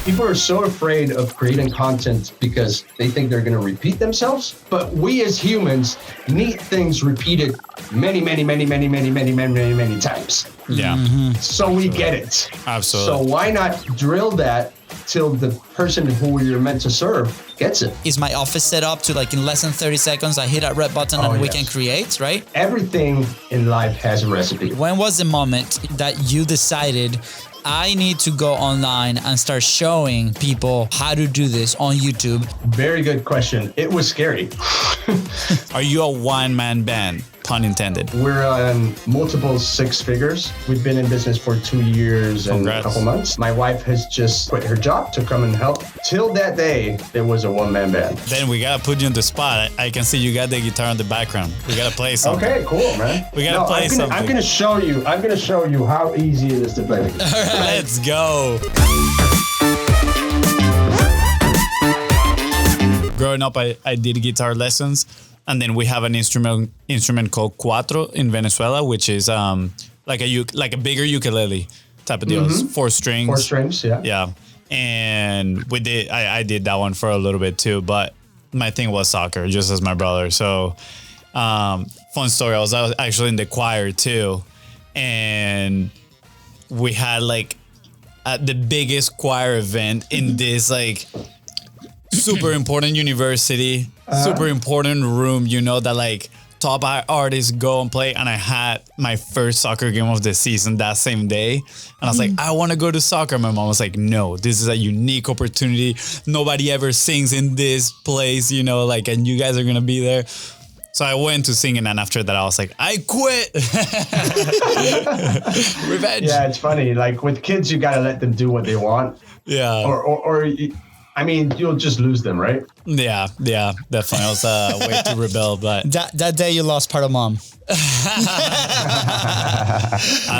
People are so afraid of creating content because they think they're going to repeat themselves. But we as humans need things repeated many times. Yeah. So we get it. Absolutely. So why not drill that till the person who you're meant to serve gets it? Is my office set up to like in less than 30 seconds, I hit that red button and we can create, right? Everything in life has a recipe. When was the moment that you decided I need to go online and start showing people how to do this on YouTube? Very good question. It was scary. Are you a one-man band? Pun intended. We're on multiple six figures. We've been in business for 2 years and a couple months. My wife has just quit her job to come and help. Till that day, there was a one-man band. Then we gotta put you on the spot. I can see you got the guitar in the background. We gotta play something. Okay, cool, man. We gotta play something. I'm gonna show you how easy it is to play the guitar. All right. Let's go. Growing up, I did guitar lessons. And then we have an instrument called cuatro in Venezuela, which is like a bigger ukulele type of deal. 4 strings. 4 strings, yeah. Yeah. And I did that one for a little bit too, but my thing was soccer, just as my brother. So fun story, I was actually in the choir too. And we had like the biggest choir event in this like super important university, super important room, you know, that like top artists go and play. And I had my first soccer game of the season that same day. And I was like, I want to go to soccer. My mom was like, no, this is a unique opportunity. Nobody ever sings in this place, you know, like, and you guys are going to be there. So I went to singing, and after that, I was like, I quit. Revenge. Yeah, it's funny. Like with kids, you got to let them do what they want. Yeah. Or I mean, you'll just lose them, right? Yeah, definitely. I was way too rebel, but that day you lost part of mom. I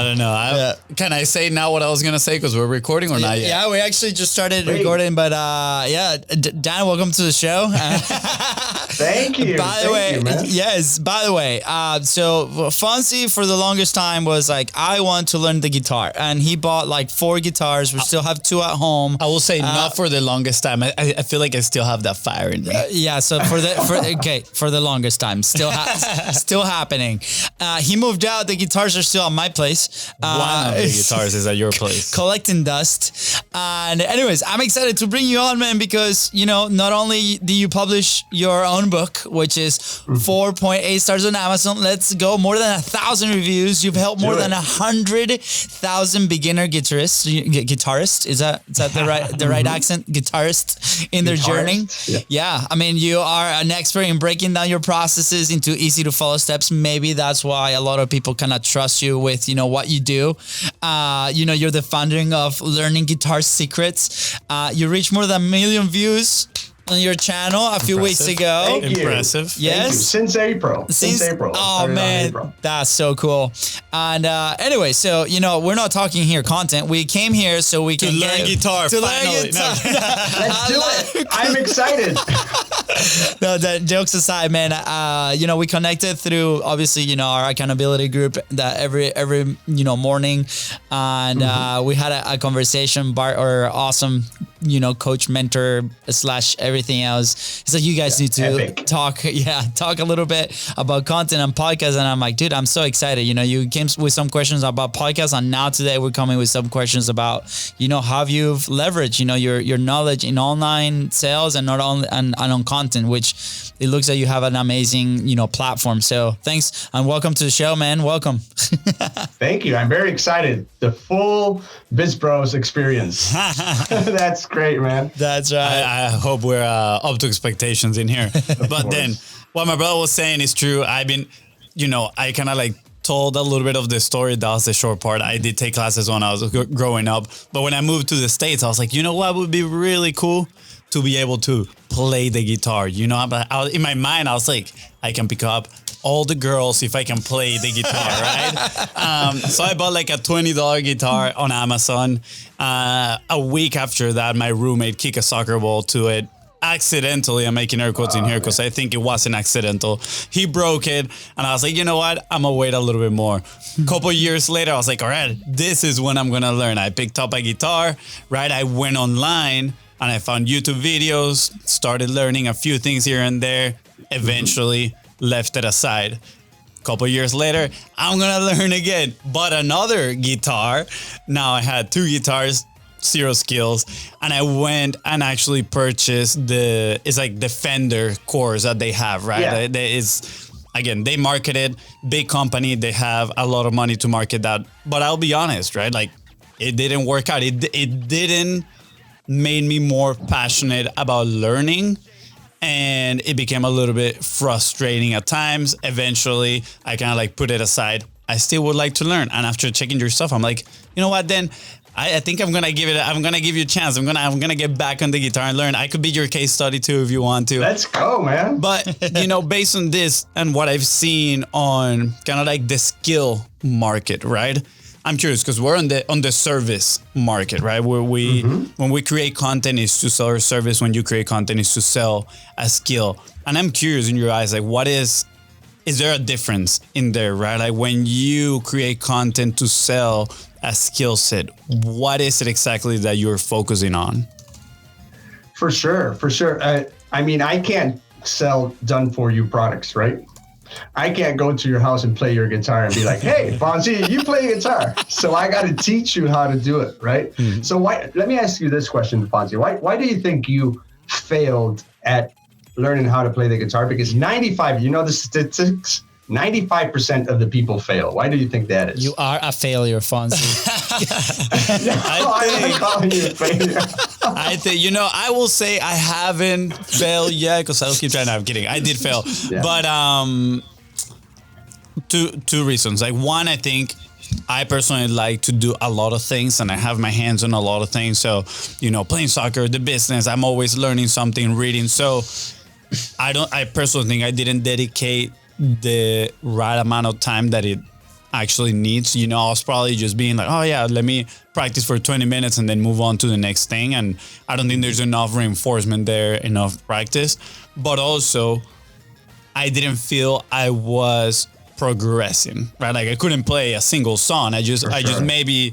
don't know. Can I say now what I was gonna say because we're recording or not yet? Yeah, we actually just started recording, but Dan, welcome to the show. Thank you. By the way, so Fonzie for the longest time was like, I want to learn the guitar, and he bought like 4 guitars. We still have 2 at home. I will say not for the longest time. I feel like I still have that fire in me. So for the longest time, still happening. He moved out. The guitars are still at my place. One of the guitars is at your place. Collecting dust. And anyways, I'm excited to bring you on, man, because, you know, not only do you publish your own book, which is 4.8 stars on Amazon. Let's go. More than 1,000 reviews. You've helped more than 100,000 beginner guitarists. Is that the right accent? Guitarists in their journey. Yeah. I mean, you are an expert in breaking down your processes into easy to follow steps. Maybe that's why a lot of people kind of trust you with, you know, what you do. You know, you're the founder of Learning Guitar Secrets. You reached more than 1 million views on your channel a few weeks ago. Thank you. Impressive. Yes. Thank you. Since April. Oh man, that's so cool. And anyway, so you know, we're not talking here content. We came here so we can learn guitar. To finally. learn guitar. Let's do it. I'm excited. No, jokes aside, man. You know, we connected through obviously, you know, our accountability group that every you know morning, and we had a conversation. Awesome, you know, coach, mentor / everything else. It's like, you guys need to talk a little bit about content and podcasts. And I'm like, dude, I'm so excited. You know, you came with some questions about podcasts, and now today we're coming with some questions about, you know, how you've leveraged, you know, your knowledge in online sales and not only and on content, which it looks like you have an amazing, you know, platform. So thanks and welcome to the show, man. Welcome. Thank you. I'm very excited. The full Biz Bros experience. That's great, man. That's right. I hope we're up to expectations in here. But then what my brother was saying is true. I've been, you know, I kind of like told a little bit of the story. That was the short part. I did take classes when I was growing up. But when I moved to the States, I was like, you know what would be really cool? To be able to play the guitar. You know, in my mind, I was like, I can pick up all the girls if I can play the guitar, right? So I bought like a $20 guitar on Amazon. A week after that, my roommate kicked a soccer ball to it. accidentally, I'm making air quotes in here because I think it wasn't accidental. He broke it, and I was like, you know what? I'm gonna wait a little bit more. Couple years later, I was like, all right, this is when I'm gonna learn. I picked up a guitar, right? I went online and I found YouTube videos, started learning a few things here and there, eventually left it aside. Couple years later, I'm gonna learn again. Bought another guitar. Now I had 2 guitars, 0 skills, and I went and actually purchased it's like the Fender cores that they have, right? Yeah. They market it, big company, they have a lot of money to market that. But I'll be honest, right? Like, it didn't work out. It didn't make me more passionate about learning. And it became a little bit frustrating at times. Eventually, I kind of like put it aside. I still would like to learn. And after checking your stuff, I'm like, you know what, then I think I'm gonna give you a chance. I'm gonna get back on the guitar and learn. I could be your case study too if you want to. Let's go, man. But based on this and what I've seen on kind of like the skill market, right? I'm curious because we're on the service market, right? Where when we create content is to sell our service. When you create content is to sell a skill. And I'm curious in your eyes, like is there a difference in there, right? Like when you create content to sell a skill set, what is it exactly that you're focusing on? For sure. I mean, I can't sell done for you products, right? I can't go to your house and play your guitar and be like, hey, Fonzie, you play guitar. So I got to teach you how to do it, right? Mm-hmm. So let me ask you this question, Fonzie. Why do you think you failed at learning how to play the guitar? Because the statistics, 95% of the people fail. Why do you think that is? You are a failure, Fonzie. I'm not calling you a failure. I think, I will say I haven't failed yet because I don't keep trying. I'm kidding. I did fail. Yeah. But two reasons. Like one, I think I personally like to do a lot of things and I have my hands on a lot of things. So, playing soccer, the business, I'm always learning something, reading. So I personally think I didn't dedicate the right amount of time that it actually needs. I was probably just being like, oh yeah, let me practice for 20 minutes and then move on to the next thing. And I don't think there's enough reinforcement there, enough practice. But also, I didn't feel I was progressing, right? Like I couldn't play a single song. I just maybe,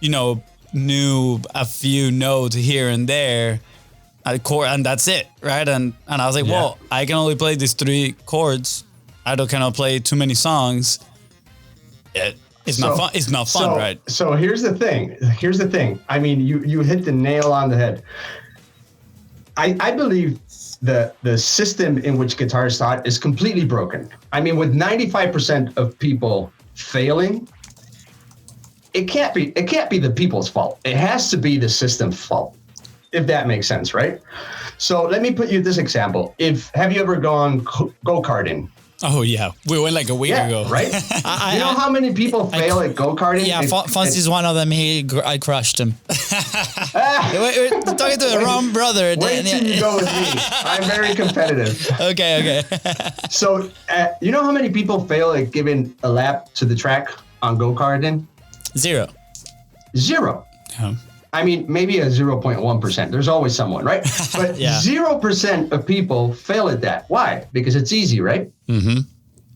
knew a few notes here and there, and that's it, right? And I was like, well, I can only play these 3 chords. I cannot play too many songs. It's not fun. It's not fun, right? So here's the thing. I mean, you hit the nail on the head. I believe the system in which guitar is taught is completely broken. I mean, with 95% of people failing, it can't be the people's fault. It has to be the system's fault, if that makes sense, right? So let me put you this example. Have you ever gone go-karting? Oh yeah, we went like a week ago, right? You know how many people fail at go-karting? Yeah, Fonzie's one of them. I crushed him. We're talking to the wrong brother. Wait till you go with me. I'm very competitive. Okay. So, you know how many people fail at giving a lap to the track on go-karting? 0. Yeah. I mean, maybe a 0.1%. There's always someone, right? But 0% of people fail at that. Why? Because it's easy, right? Mm-hmm.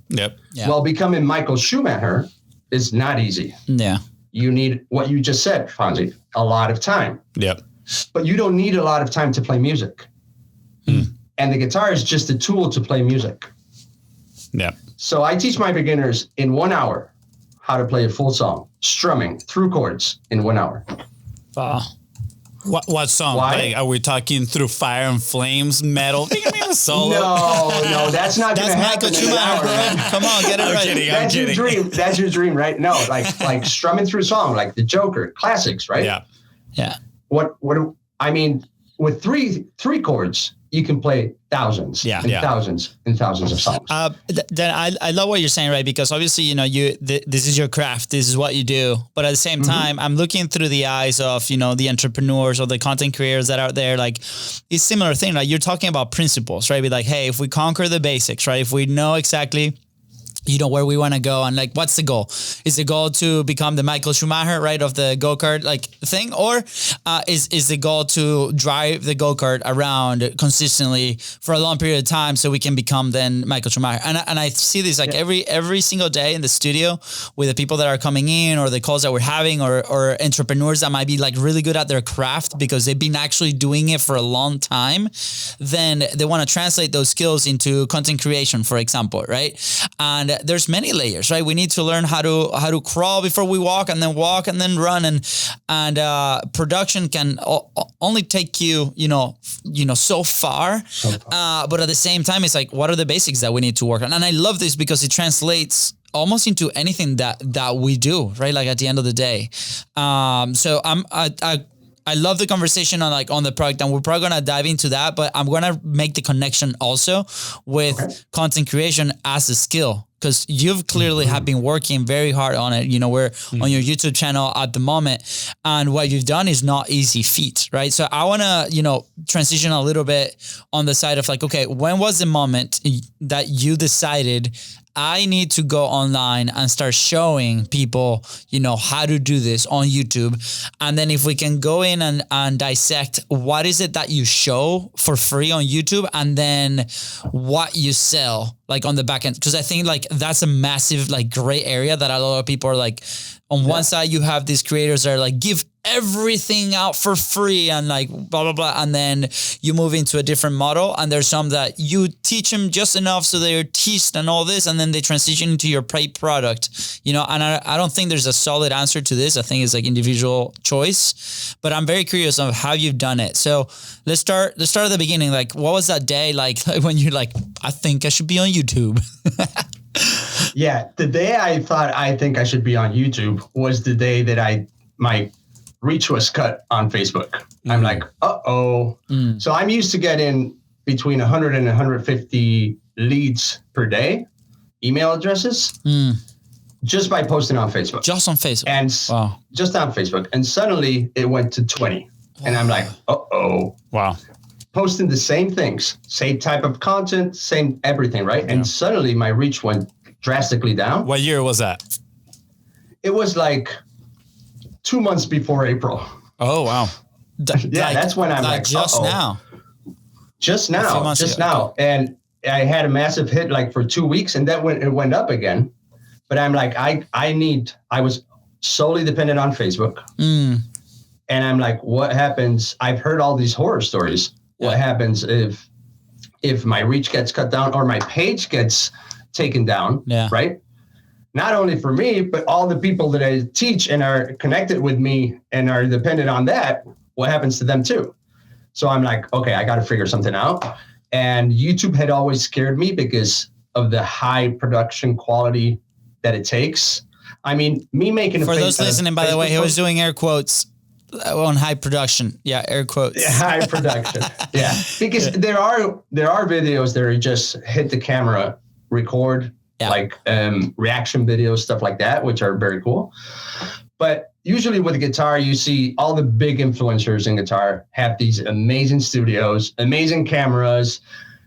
Yep. Yeah. Well, becoming Michael Schumacher is not easy. Yeah. You need what you just said, Fonzie, a lot of time. Yep. But you don't need a lot of time to play music. And the guitar is just a tool to play music. Yep. So I teach my beginners in 1 hour how to play a full song, strumming through chords in 1 hour. What song? Why? Like, are we talking Through Fire and Flames, metal? Solo? No, that's not going to happen. That's Michael Schumacher, bro. Come on, get it right. Kidding, that's your dream. That's your dream, right? No, like strumming through a song, like the Joker, classics, right? Yeah. What? I mean, with three chords, you can play thousands, thousands and thousands of songs. Then I love what you're saying, right? Because obviously, this is your craft, this is what you do. But at the same time, I'm looking through the eyes of, the entrepreneurs or the content creators that are out there. Like, it's similar thing, right? You're talking about principles, right? Be like, hey, if we conquer the basics, right? If we know exactly where we want to go, and like, what's the goal? Is the goal to become the Michael Schumacher, right, of the go-kart like thing, or is the goal to drive the go-kart around consistently for a long period of time so we can become then Michael Schumacher? And I see this like every single day in the studio with the people that are coming in, or the calls that we're having, or entrepreneurs that might be like really good at their craft because they've been actually doing it for a long time. Then they want to translate those skills into content creation, for example, right? And there's many layers, right? We need to learn how to crawl before we walk and then run, and production can only take you so far. But at the same time, it's like, what are the basics that we need to work on? And I love this because it translates almost into anything that we do, right? Like at the end of the day. So I love the conversation on the product, and we're probably going to dive into that, but I'm going to make the connection also with content creation as a skill, because you've clearly have been working very hard on it. We're on your YouTube channel at the moment, and what you've done is not easy feat, right? So I want to, transition a little bit on the side of like, okay, when was the moment that you decided I need to go online and start showing people, how to do this on YouTube? And then if we can go in and dissect what is it that you show for free on YouTube, and then what you sell like on the back end. Because I think like that's a massive like gray area that a lot of people are like, on one side you have these creators that are like, give everything out for free and like blah, blah, blah. And then you move into a different model, and there's some that you teach them just enough so they're teased and all this, and then they transition into your paid product, and I don't think there's a solid answer to this. I think it's like individual choice, but I'm very curious of how you've done it. So let's start at the beginning. Like, what was that day like when you're like, I think I should be on YouTube? Yeah, the day I thought I think I should be on YouTube was the day that my reach was cut on Facebook. I'm like, uh-oh. So I'm used to getting between 100 and 150 leads per day, email addresses, just by posting on Facebook. Just on Facebook. And just on Facebook. And suddenly it went to 20. And I'm like, uh-oh. Wow. Posting the same things, same type of content, same everything, right? And suddenly my reach went drastically down. What year was that? It was like 2 months before April. Oh, wow. That's when I'm like, just now. Just now. And I had a massive hit like for 2 weeks, and then it went up again. But I'm like, I was solely dependent on Facebook. And I'm like, what happens? I've heard all these horror stories. What happens if my reach gets cut down or my page gets taken down, right? Not only for me, but all the people that I teach and are connected with me and are dependent on that, what happens to them too? So I'm like, okay, I got to figure something out. And YouTube had always scared me because of the high production quality that it takes. I mean, me making for those listening, by the way, he was doing air quotes on high production. Yeah, air quotes. Yeah, high production. Yeah, because there are videos that are just hit the camera, record, like reaction videos, stuff like that, which are very cool. But usually with guitar, you see all the big influencers in guitar have these amazing studios, amazing cameras,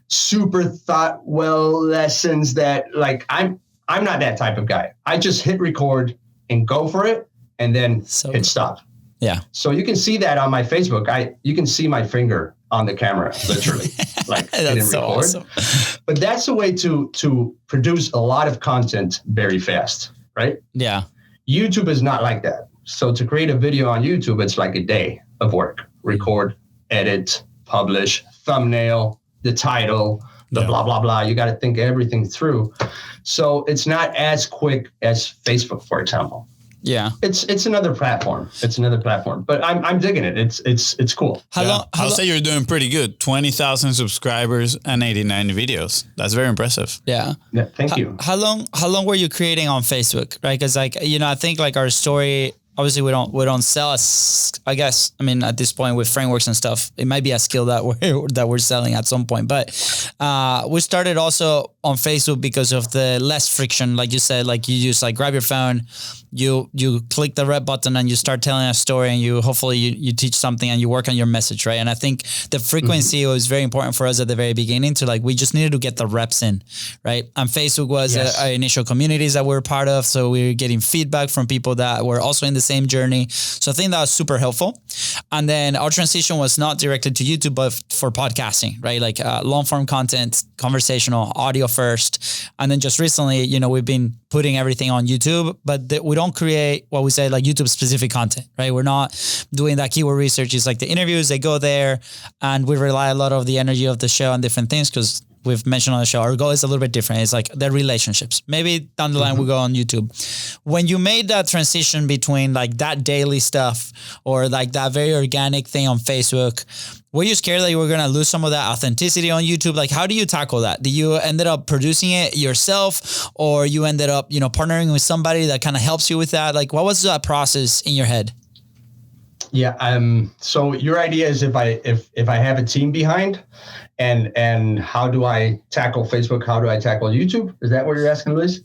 super thought well lessons that like I'm not that type of guy. I just hit record and go for it and then hit stop. Yeah. So you can see that on my Facebook. You can see my finger on the camera, literally. Like that's so record. Awesome. But that's a way to produce a lot of content very fast, right? Yeah. YouTube is not like that. So to create a video on YouTube, it's like a day of work. Record, edit, publish, thumbnail, the title, the blah, blah, blah. You got to think everything through. So it's not as quick as Facebook, for example. Yeah, it's another platform. But I'm digging it. It's cool. I'll say you're doing pretty good. 20,000 subscribers and 89 videos. That's very impressive. Yeah. Thank you. How long were you creating on Facebook? Right, because like I think like our story. Obviously, we don't sell us. I guess at this point with frameworks and stuff, it might be a skill that we're selling at some point. But we started also on Facebook because of the less friction. Like you said, like you just like grab your phone, you click the red button and you start telling a story, and you hopefully you teach something and you work on your message, right? And I think the frequency was very important for us at the very beginning to like, we just needed to get the reps in, right? And Facebook was our initial communities that we were part of. So we were getting feedback from people that were also in the same journey. So I think that was super helpful. And then our transition was not directed to YouTube, but for podcasting, right? Like long form content, conversational, audio first. And then just recently, you know, we've been putting everything on YouTube, but we don't create what we say like YouTube specific content, right? We're not doing that keyword research. It's like the interviews, they go there, and we rely a lot of the energy of the show on different things because we've mentioned on the show, our goal is a little bit different. It's like the relationships. Maybe down the line we'll go on YouTube. When you made that transition between like that daily stuff or like that very organic thing on Facebook, were you scared that you were going to lose some of that authenticity on YouTube? Like, how do you tackle that? Did you ended up producing it yourself, or you ended up, you know, partnering with somebody that kind of helps you with that? Like, what was that process in your head? Yeah. So your idea is if I have a team behind, and how do I tackle Facebook? How do I tackle YouTube? Is that what you're asking, Luis?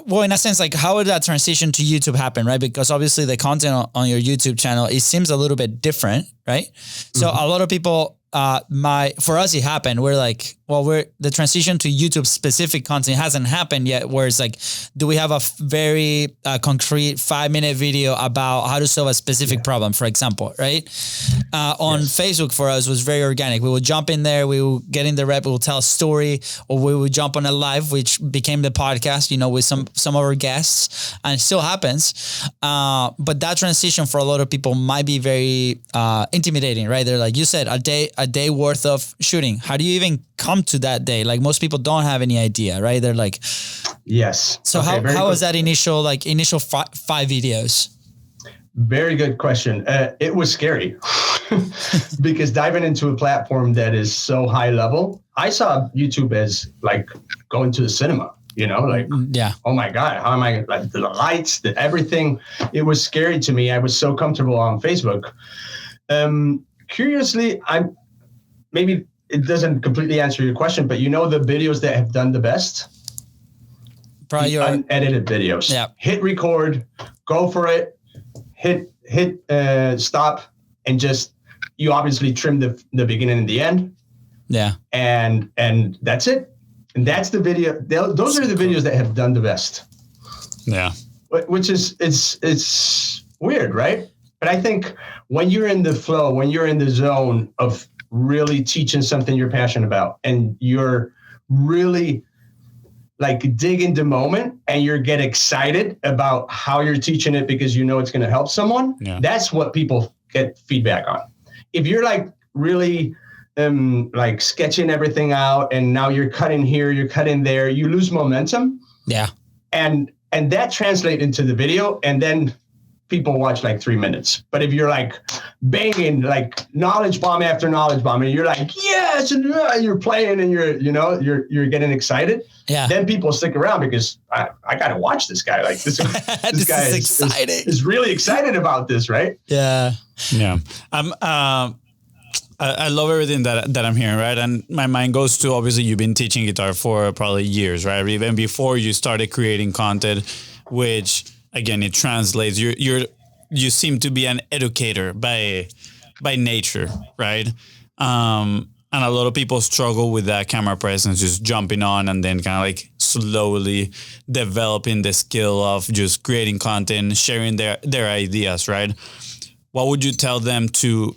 Well, in a sense, like how would that transition to YouTube happen, right? Because obviously the content on your YouTube channel, it seems a little bit different, right? So a lot of people, for us, it happened. We're like, well, the transition to YouTube specific content hasn't happened yet. Where it's like, do we have a very concrete 5-minute video about how to solve a specific problem, for example, right? On Facebook for us was very organic. We would jump in there, we will get in the rep, we will tell a story, or we would jump on a live, which became the podcast, you know, with some of our guests, and it still happens. But that transition for a lot of people might be very intimidating, right? They're like you said, a day worth of shooting. How do you even come to that day? Like most people don't have any idea, right? They're like, yes. So okay, how was that initial 5 videos? Very good question. It was scary because diving into a platform that is so high level, I saw YouTube as like going to the cinema, you know, like, oh my God, how am I, like the lights, everything. It was scary to me. I was so comfortable on Facebook. Curiously, maybe it doesn't completely answer your question, but you know the videos that have done the best? Probably your unedited videos. Yeah. Hit record, go for it, hit stop, and just, you obviously trim the beginning and the end. Yeah. And that's it. And that's the video. Those are the videos that have done the best. Yeah. Which is, it's weird, right? But I think when you're in the flow, when you're in the zone of really teaching something you're passionate about, and you're really like dig into the moment, and you get excited about how you're teaching it because you know it's going to help someone, that's what people get feedback on. If you're like really like sketching everything out, and now you're cutting here, you're cutting there, you lose momentum. Yeah. And that translates into the video, and then people watch like 3 minutes. But if you're like banging like knowledge bomb after knowledge bomb, and you're like, yes, and you're playing, and you're getting excited, then people stick around because I got to watch this guy. Like this guy is excited. Is really excited about this, right? Yeah. Yeah. I love everything that I'm hearing, right? And my mind goes to, obviously, you've been teaching guitar for probably years, right? Even before you started creating content, which again, it translates. You seem to be an educator by nature, right? And a lot of people struggle with that camera presence, just jumping on and then kind of like slowly developing the skill of just creating content, sharing their ideas, right? What would you tell them to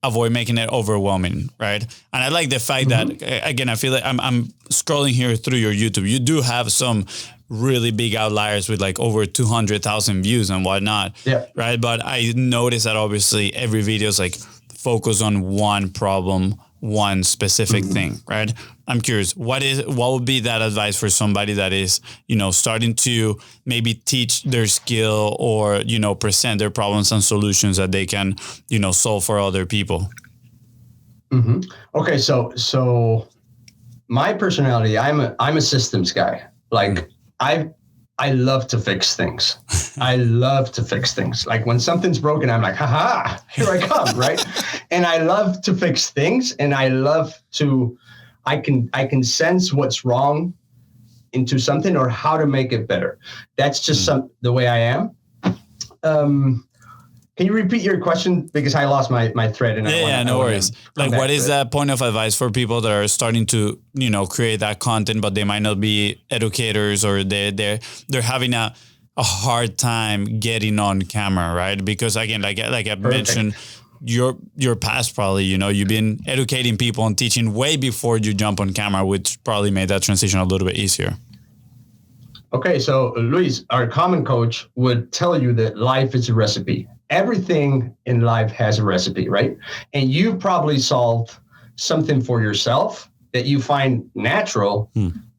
avoid making it overwhelming, right? And I like the fact that, again, I feel like I'm scrolling here through your YouTube. You do have some really big outliers with like over 200,000 views and whatnot, right? But I noticed that obviously every video is like focused on one problem, one specific thing, right? I'm curious, what would be that advice for somebody that is, starting to maybe teach their skill or, present their problems and solutions that they can, solve for other people? Okay. So my personality, I'm a systems guy. Like I love to fix things. I love to fix things. Like when something's broken, I'm like, haha, here I come, right? And I love to fix things, and I love to I can sense what's wrong into something or how to make it better. That's just the way I am. Can you repeat your question? Because I lost my thread. And no worries. Like, what is that point of advice for people that are starting to, create that content, but they might not be educators, or they're having a hard time getting on camera, right? Because again, like I mentioned, your past probably, you've been educating people and teaching way before you jump on camera, which probably made that transition a little bit easier. Okay, so Luis, our common coach, would tell you that life is a recipe. Everything in life has a recipe, right? And you probably solved something for yourself that you find natural.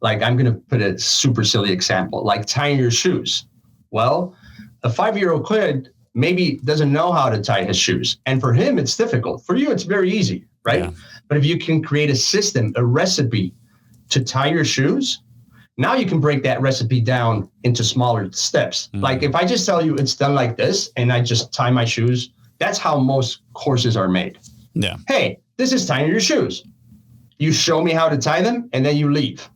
Like, I'm going to put a super silly example, like tying your shoes. Well, a 5-year-old kid maybe doesn't know how to tie his shoes. And for him, it's difficult. For you, it's very easy, right? Yeah. But if you can create a system, a recipe to tie your shoes, now you can break that recipe down into smaller steps. Like, if I just tell you it's done like this and I just tie my shoes, that's how most courses are made. Yeah. Hey, this is tying your shoes. You show me how to tie them and then you leave.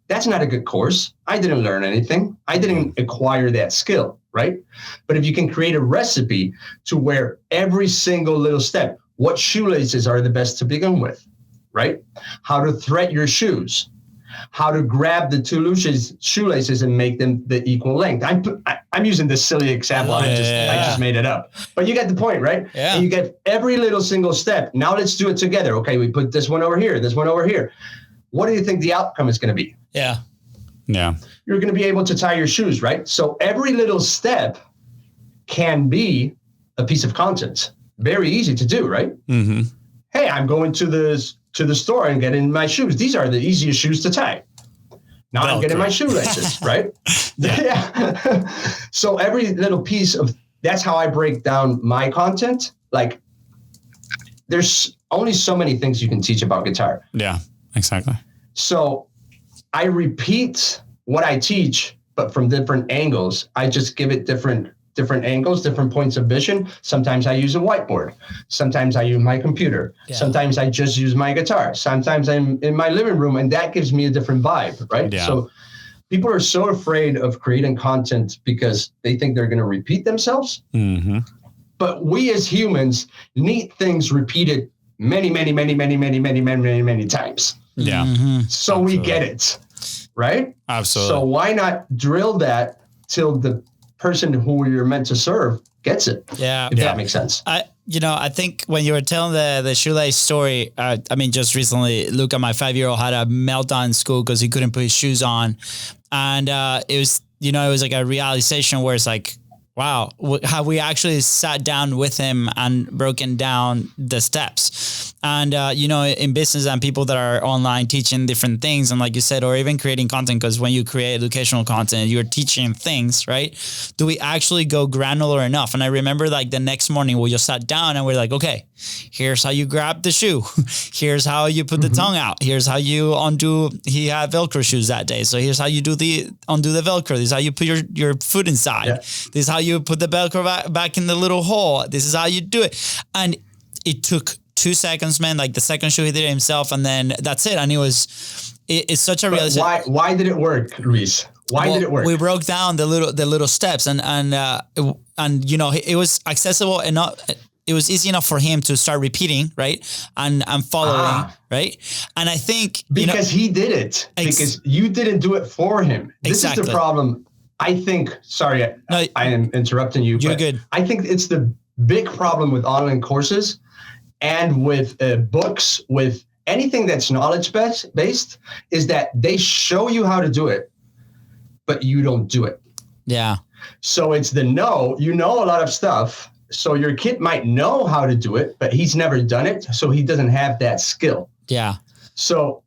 That's not a good course. I didn't learn anything. I didn't acquire that skill, right? But if you can create a recipe to where every single little step, what shoelaces are the best to begin with, right? How to thread your shoes, how to grab the two shoelaces and make them the equal length. I'm using this silly example. I just made it up. But you get the point, right? Yeah. And you get every little single step. Now let's do it together. Okay, we put this one over here, this one over here. What do you think the outcome is going to be? Yeah. Yeah. You're going to be able to tie your shoes, right? So every little step can be a piece of content. Very easy to do, right? Mm-hmm. Hey, I'm going to the store and getting my shoes. These are the easiest shoes to tie. Now I'm getting my shoelaces, right? Yeah. So every little piece of, that's how I break down my content. Like, there's only so many things you can teach about guitar. Yeah, exactly. So I repeat what I teach, but from different angles. I just give it different angles, different points of vision. Sometimes I use a whiteboard. Sometimes I use my computer. Yeah. Sometimes I just use my guitar. Sometimes I'm in my living room, and that gives me a different vibe, right? Yeah. So people are so afraid of creating content because they think they're going to repeat themselves. Mm-hmm. But we as humans need things repeated many times. Yeah. Mm-hmm. So Absolutely. We get it, right? Absolutely. So why not drill that till the person who you're meant to serve gets it? Yeah. If that makes sense. I think when you were telling the shoelace story, just recently, Luca, my 5-year-old, had a meltdown in school because he couldn't put his shoes on. And it was like a realization where it's like, wow, have we actually sat down with him and broken down the steps? And, in business and people that are online teaching different things, and like you said, or even creating content, because when you create educational content, you're teaching things, right? Do we actually go granular enough? And I remember, like, the next morning we just sat down and we're like, okay, here's how you grab the shoe. Here's how you put the tongue out. Here's how you undo. He had Velcro shoes that day. So here's how you undo the Velcro. This is how you put your foot inside. Yeah. This is how you put the Velcro back in the little hole. This is how you do it. And it took 2 seconds, man. Like, the second shoe, he did it himself, and then that's it. And it's such a realization. Why did it work, Luis? Why did it work? We broke down the little steps, and it was accessible enough. It was easy enough for him to start repeating, right? And following, right? And I think because he did it, because you didn't do it for him. This is the problem. I think, sorry, I am interrupting you. You're good. I think it's the big problem with online courses and with books, with anything that's knowledge-based, is that they show you how to do it, but you don't do it. Yeah. So it's you know a lot of stuff. So your kid might know how to do it, but he's never done it. So he doesn't have that skill. Yeah. So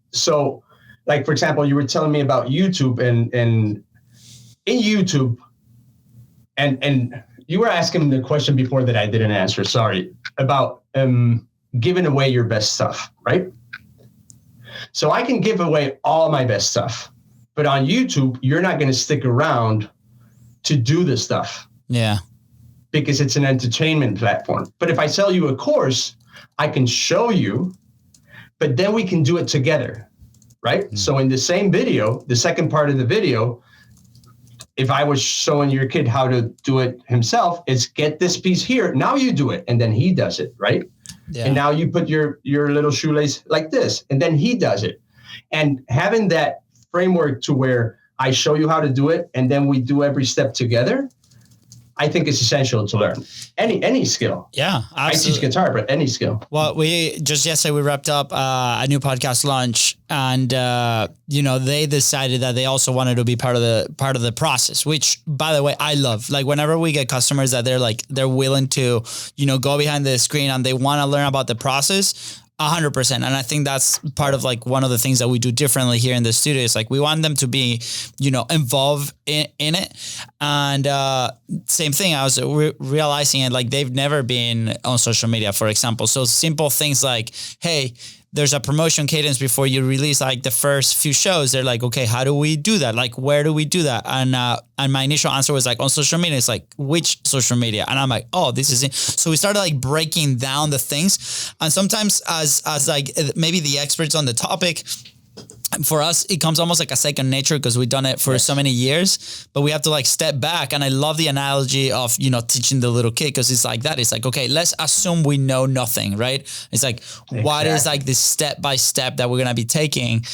like, for example, you were telling me about YouTube and in YouTube, and you were asking the question before that I didn't answer, sorry, about giving away your best stuff, right? So I can give away all my best stuff, but on YouTube, you're not going to stick around to do the stuff. Yeah. Because it's an entertainment platform. But if I sell you a course, I can show you, but then we can do it together. right? So in the same video, the second part of the video, if I was showing your kid how to do it himself, it's get this piece here. Now you do it. And then he does it, right? Yeah. And now you put your little shoelace like this, and then he does it. And having that framework to where I show you how to do it, and then we do every step together, I think it's essential to learn any skill. Yeah, absolutely. I teach guitar, but any skill. Well, we just yesterday we wrapped up a new podcast launch, and they decided that they also wanted to be part of the process. Which, by the way, I love. Like whenever we get customers that they're willing to go behind the screen and they want to learn about the process. 100%. And I think that's part of like one of the things that we do differently here in the studio is like we want them to be, involved in it. And same thing, I was realizing it, like they've never been on social media, for example. So simple things like, hey, there's a promotion cadence before you release like the first few shows. They're like, okay, how do we do that? Like, where do we do that? And my initial answer was like on social media. It's like, which social media? And I'm like, oh, this is it. So we started like breaking down the things. And sometimes as like maybe the experts on the topic, for us, it comes almost like a second nature because we've done it for so many years, but we have to like step back. And I love the analogy of, teaching the little kid because it's like that. It's like, okay, let's assume we know nothing, right? It's like, what is like this step by step that we're going to be taking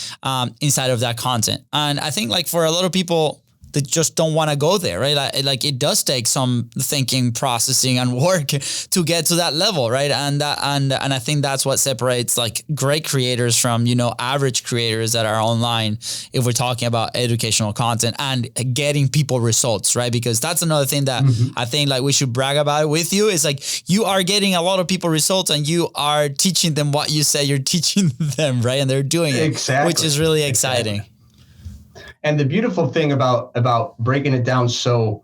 inside of that content? And I think like for a lot of people, they just don't want to go there, right? Like it does take some thinking, processing, and work to get to that level, right? And I think that's what separates like great creators from average creators that are online. If we're talking about educational content and getting people results, right? Because that's another thing that I think like we should brag about with you is like you are getting a lot of people results and you are teaching them what you say you're teaching them, right? And they're doing it, which is really exciting. And the beautiful thing about breaking it down so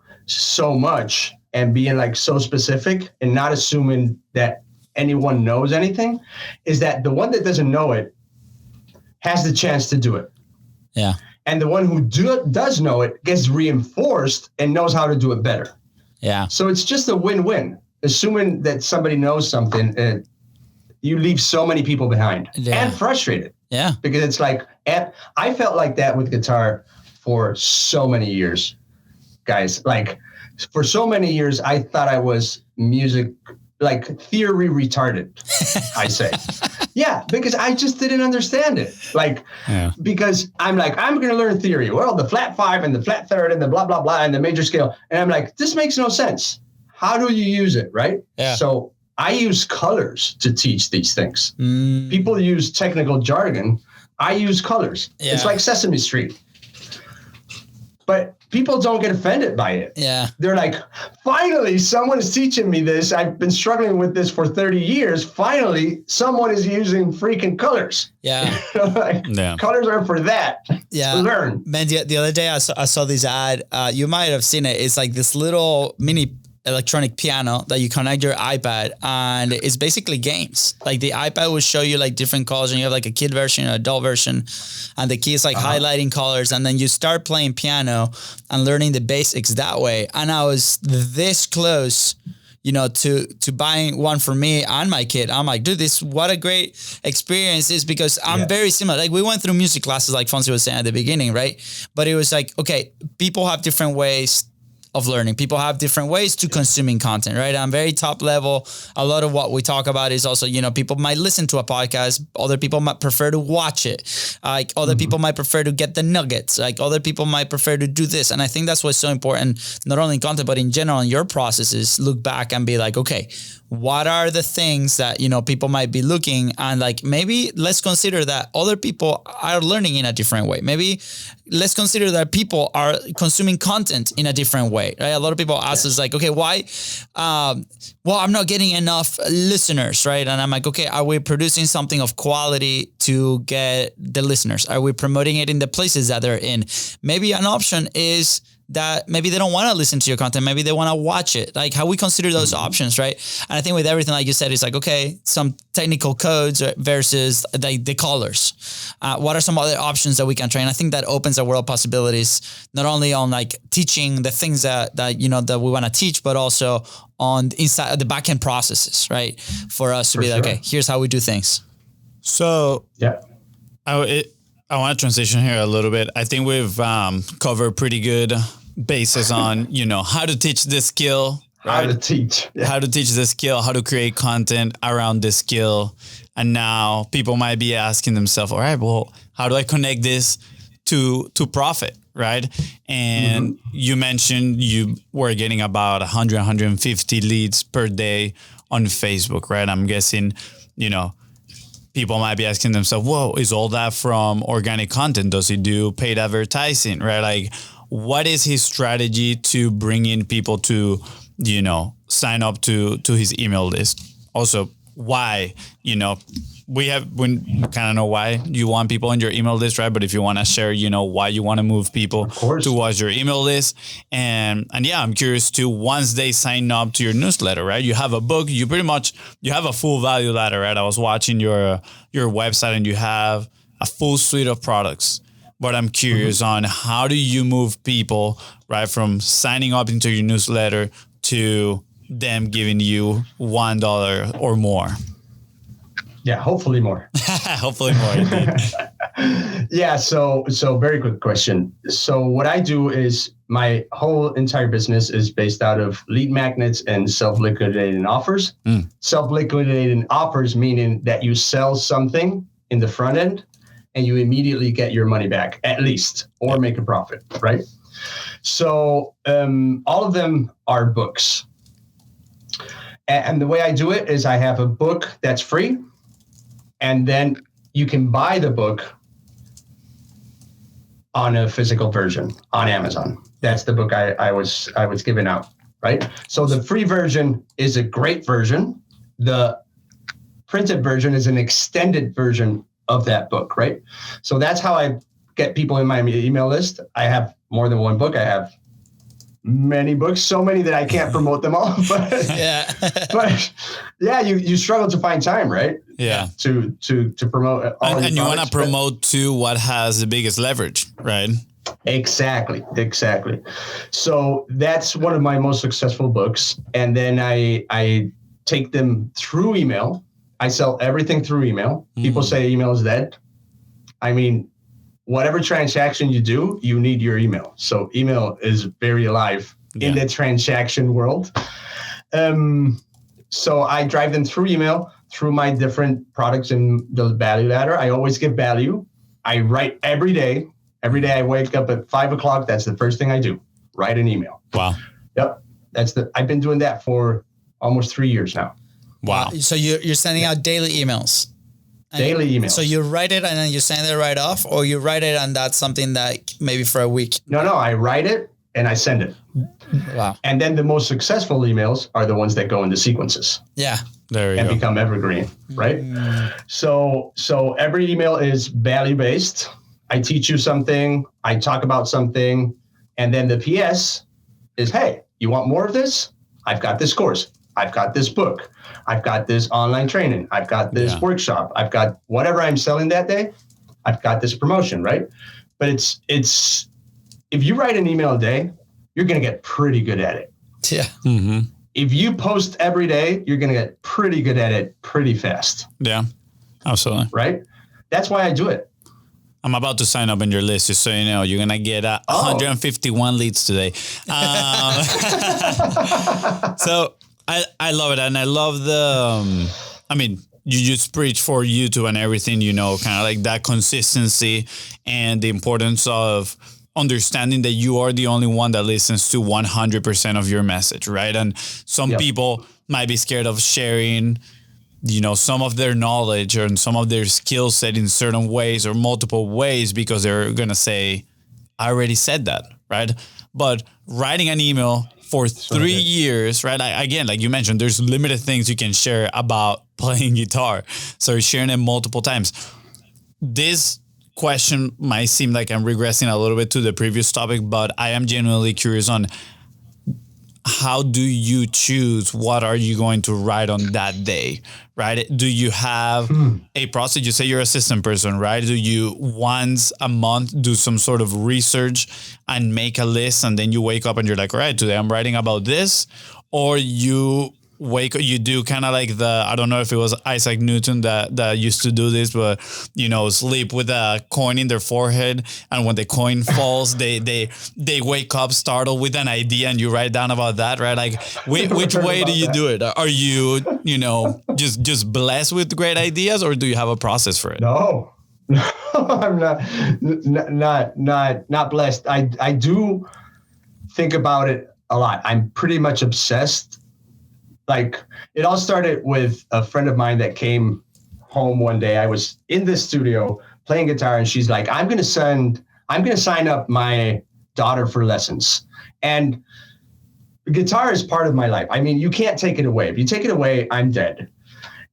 much and being like so specific and not assuming that anyone knows anything is that the one that doesn't know it has the chance to do it. Yeah. And the one who does know it gets reinforced and knows how to do it better. Yeah. So it's just a win-win. Assuming that somebody knows something, you leave so many people behind and frustrated. Yeah. Because it's like, I felt like that with guitar for so many years, guys. Like for so many years, I thought I was music, like theory retarded, I say. Yeah, because I just didn't understand it. Like, because I'm like, I'm going to learn theory. Well, the flat 5 and the flat 3rd and the blah, blah, blah, and the major scale. And I'm like, this makes no sense. How do you use it, right? Yeah. So I use colors to teach these things. People use technical jargon. I use colors. Yeah. It's like Sesame Street. But people don't get offended by it. Yeah. They're like, finally, someone is teaching me this. I've been struggling with this for 30 years. Finally, someone is using freaking colors. Yeah. Colors are for that. Yeah. To learn. Man, the other day I saw this ad. You might have seen it. It's like this little mini electronic piano that you connect your iPad, and it's basically games. Like the iPad will show you like different colors, and you have like a kid version, an adult version, and the key is like highlighting colors, and then you start playing piano and learning the basics that way. And I was this close, to buying one for me and my kid. I'm like, dude, what a great experience is, because I'm very similar. Like we went through music classes, like Fonzie was saying at the beginning, right? But it was like, okay, people have different ways of learning. People have different ways to consuming content, right? I'm very top level. A lot of what we talk about is also, people might listen to a podcast. Other people might prefer to watch it. Like other people might prefer to get the nuggets. Like other people might prefer to do this. And I think that's what's so important, not only in content, but in general in your processes. Look back and be like, okay, what are the things that, people might be looking, and like, maybe let's consider that other people are learning in a different way. Maybe let's consider that people are consuming content in a different way, right? A lot of people ask us like, okay, why? Well, I'm not getting enough listeners, right? And I'm like, okay, are we producing something of quality to get the listeners? Are we promoting it in the places that they're in? Maybe an option is that maybe they don't want to listen to your content. Maybe they want to watch it. Like how we consider those options, right? And I think with everything, like you said, it's like, okay, some technical codes versus the colors. What are some other options that we can train? I think that opens a world of possibilities, not only on like teaching the things that we want to teach, but also on inside the back-end processes, right? For us to be like, okay, here's how we do things. So I want to transition here a little bit. I think we've covered pretty good basis on, how to teach this skill. Right? How to teach. Yeah. How to teach the skill, how to create content around this skill. And now people might be asking themselves, all right, well, how do I connect this to profit, right? And you mentioned you were getting about 100, 150 leads per day on Facebook, right? I'm guessing, people might be asking themselves, whoa, is all that from organic content? Does he do paid advertising, right? Like, what is his strategy to bring in people to, sign up to his email list? Also, why, we kind of know why you want people on your email list, right? But if you want to share, why you want to move people towards your email list. And yeah, I'm curious too, once they sign up to your newsletter, right? You have a book, you have a full value ladder, right? I was watching your website and you have a full suite of products. But I'm curious on how do you move people, right, from signing up into your newsletter to them giving you $1 or more? Yeah, hopefully more. Hopefully more, indeed. Yeah, so very good question. So what I do is my whole entire business is based out of lead magnets and self-liquidating offers. Self-liquidating offers meaning that you sell something in the front end and you immediately get your money back, at least, or make a profit, right? So all of them are books. And the way I do it is I have a book that's free, and then you can buy the book on a physical version on Amazon. That's the book I was giving out, right? So the free version is a great version. The printed version is an extended version of that book, right? So that's how I get people in my email list. I have more than one book. I have many books, so many that I can't promote them all. But yeah, you struggle to find time, right? Yeah. To promote all and you want to products, promote to what has the biggest leverage, right? Exactly. So that's one of my most successful books. And then I take them through email. I sell everything through email. People say email is dead. I mean, whatever transaction you do, you need your email. So email is very alive in the transaction world. So I drive them through email, through my different products in the value ladder. I always give value. I write every day. Every day I wake up at 5 o'clock. That's the first thing I do. Write an email. Wow. Yep. I've been doing that for almost 3 years now. Wow. So you're sending out daily emails. Daily emails. So you write it and then you send it right off, or you write it and that's something that maybe for a week? No, I write it and I send it. Wow. And then the most successful emails are the ones that go into sequences. Yeah. There you and go. become evergreen, right? So every email is value based. I teach you something, I talk about something, and then the PS is, hey, you want more of this? I've got this course. I've got this book. I've got this online training. I've got this workshop. I've got whatever I'm selling that day. I've got this promotion, right? But it's if you write an email a day, you're going to get pretty good at it. Yeah. Mm-hmm. If you post every day, you're going to get pretty good at it pretty fast. Yeah, absolutely. Right? That's why I do it. I'm about to sign up on your list, just so you know. You're going to get 151 leads today. So I love it. And I love you just preach for YouTube and everything, kind of like that consistency and the importance of understanding that you are the only one that listens to 100% of your message, right? And some people might be scared of sharing, some of their knowledge or some of their skill set in certain ways or multiple ways because they're going to say, I already said that, right? But writing an email for 3 years, right? Again, like you mentioned, there's limited things you can share about playing guitar. So you're sharing it multiple times. This question might seem like I'm regressing a little bit to the previous topic, but I am genuinely curious on how do you choose what are you going to write on that day, right? Do you have a process? You say you're a system person, right? Do you once a month do some sort of research and make a list and then you wake up and you're like, all right, today I'm writing about this? Or you you do kind of like I don't know if it was Isaac Newton that used to do this, but sleep with a coin in their forehead, and when the coin falls, they wake up startled with an idea, and you write down about that, right? Like which way do you do it? Are you just blessed with great ideas, or do you have a process for it? No. I'm not blessed. I do think about it a lot. I'm pretty much obsessed. Like, it all started with a friend of mine that came home one day. I was in the studio playing guitar, and she's like, I'm gonna sign up my daughter for lessons. And guitar is part of my life. I mean, you can't take it away. If you take it away, I'm dead.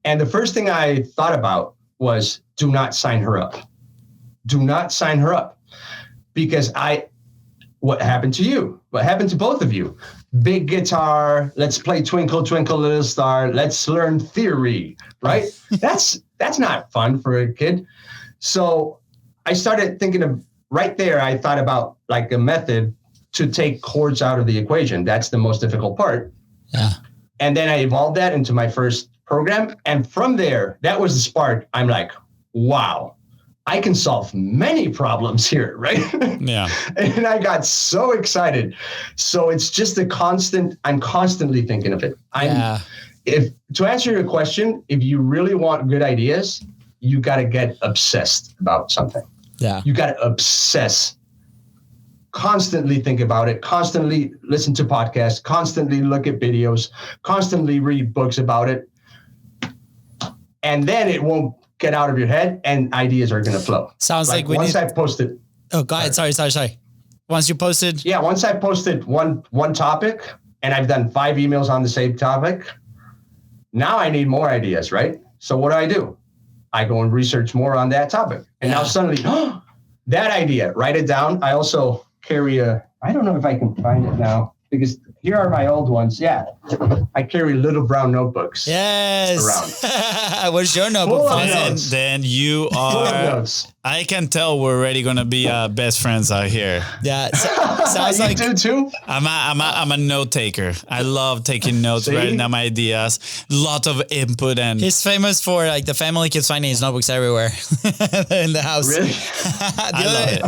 And the first thing I thought about was, do not sign her up. Do not sign her up. Because what happened to you? What happened to both of you? Big guitar, let's play Twinkle, Twinkle, Little Star, let's learn theory, right? That's not fun for a kid. So I started thinking of, right there, I thought about like a method to take chords out of the equation. That's the most difficult part. Yeah. And then I evolved that into my first program. And from there, that was the spark. I'm like, wow, I can solve many problems here, right? Yeah. And I got so excited. So it's just I'm constantly thinking of it. To answer your question, if you really want good ideas, you got to get obsessed about something. Yeah. You got to obsess, constantly think about it, constantly listen to podcasts, constantly look at videos, constantly read books about it. And then it won't get out of your head, and ideas are going to flow. Sounds like once I posted. Oh, go ahead. Sorry. Once you posted. Yeah, once I posted one topic, and I've done 5 emails on the same topic. Now I need more ideas, right? So what do? I go and research more on that topic, and now suddenly, that idea, write it down. I also carry I don't know if I can find it now, because here are my old ones. Yeah. I carry little brown notebooks. Yes. Around. What's your notebook? Then you are. I can tell we're already gonna be best friends out here. Yeah. Sounds like you do too. I'm a note taker. I love taking notes, writing down my ideas. Lot of input, and he's famous for like the family keeps finding his notebooks everywhere in the house. Really? I love it.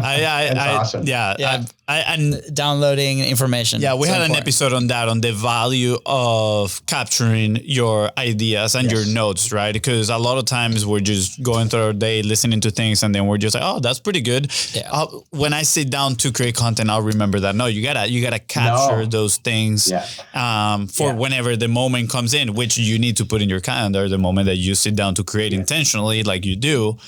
That's awesome. Yeah. And downloading information. Yeah, we had an episode on that, on the value of capturing your ideas and your notes, right? Because a lot of times we're just going through our day listening to things, and then we're just like, oh, that's pretty good. Yeah. When I sit down to create content, I'll remember that. No, you gotta capture those things for whenever the moment comes in, which you need to put in your calendar, the moment that you sit down to create intentionally, like you do.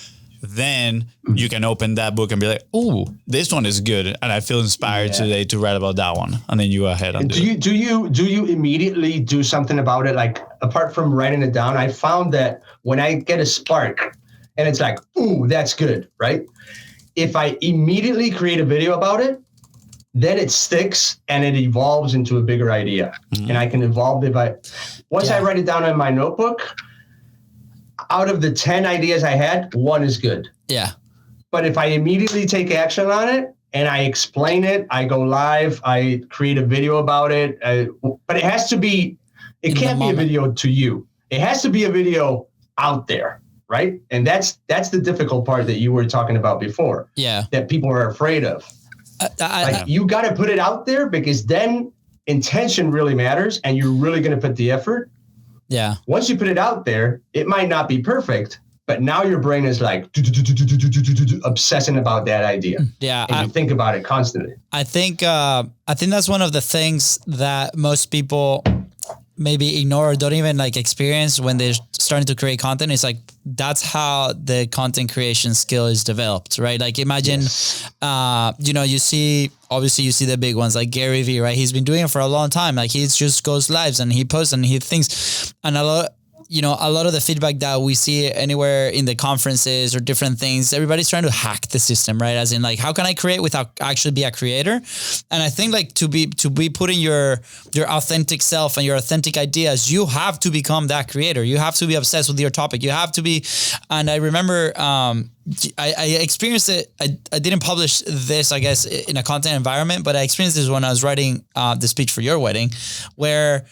Then you can open that book and be like, "Oh, this one is good," and I feel inspired today to write about that one. And then you go ahead and do you immediately do something about it? Like, apart from writing it down, I found that when I get a spark and it's like, "Ooh, that's good," right? If I immediately create a video about it, then it sticks and it evolves into a bigger idea, and I can evolve it. Once I write it down in my notebook, out of the 10 ideas I had, 1 is good. Yeah. But if I immediately take action on it and I explain it, I go live, I create a video about it. But it has to be, it can't be a video to you. It has to be a video out there, right? And that's the difficult part that you were talking about before. Yeah. That people are afraid of. You got to put it out there, because then intention really matters, and you're really going to put the effort. Yeah. Once you put it out there, it might not be perfect, but now your brain is like obsessing about that idea. Yeah. And you think about it constantly. I think that's one of the things that most people maybe ignore or don't even like experience when they're starting to create content. It's like, that's how the content creation skill is developed, right? Like, imagine, you see the big ones like Gary Vee, right? He's been doing it for a long time. Like, he just goes lives and he posts and he thinks, and a lot of the feedback that we see anywhere in the conferences or different things, everybody's trying to hack the system, right? As in, like, how can I create without actually be a creator? And I think, like, to be putting your authentic self and your authentic ideas, you have to become that creator. You have to be obsessed with your topic. You have to be. And I remember, I experienced it. I didn't publish this, I guess, in a content environment, but I experienced this when I was writing the speech for your wedding, where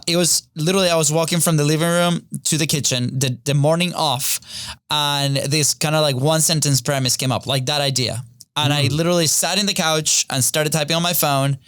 it was literally, I was walking from the living room to the kitchen the morning off, and this kind of like one sentence premise came up, like that idea. And I literally sat in the couch and started typing on my phone.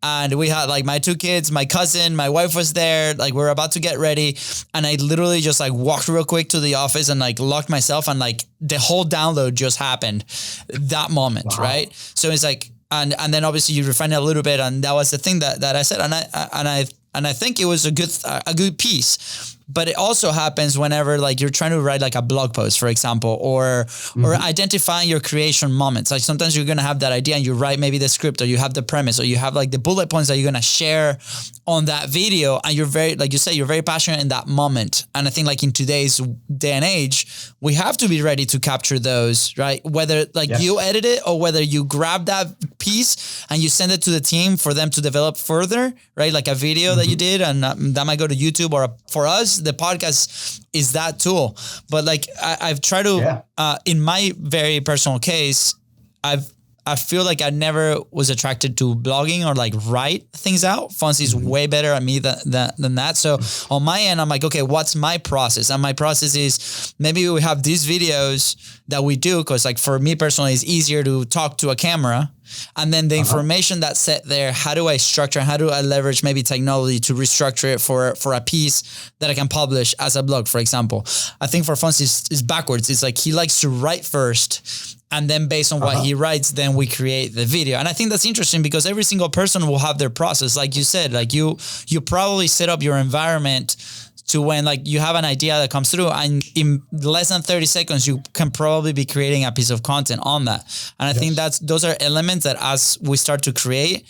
And we had like my 2 kids, my cousin, my wife was there. Like we were about to get ready. And I literally just like walked real quick to the office and like locked myself. And like the whole download just happened that moment, right? So it's like, and then obviously you refine it a little bit. And that was the thing that I said. And I think it was a good piece. But it also happens whenever like you're trying to write like a blog post, for example, or identifying your creation moments. Like sometimes you're going to have that idea and you write maybe the script, or you have the premise, or you have like the bullet points that you're going to share on that video. And you're very, like you say, you're very passionate in that moment. And I think like in today's day and age, we have to be ready to capture those, right? Whether like you edit it or whether you grab that piece and you send it to the team for them to develop further, right? Like a video that you did, and that might go to YouTube, or for us, the podcast is that tool. But like I've tried to, in my very personal case, I feel like I never was attracted to blogging or like write things out. Fonzie's way better at me than that. So on my end, I'm like, okay, what's my process? And my process is maybe we have these videos that we do, because like for me personally, it's easier to talk to a camera. And then the information that's set there, how do I structure, how do I leverage maybe technology to restructure it for a piece that I can publish as a blog, for example. I think for Fonzie it's backwards. It's like he likes to write first, and then based on what he writes, then we create the video. And I think that's interesting because every single person will have their process. Like you said, like you probably set up your environment to when like you have an idea that comes through, and in less than 30 seconds, you can probably be creating a piece of content on that. And I think those are elements that as we start to create,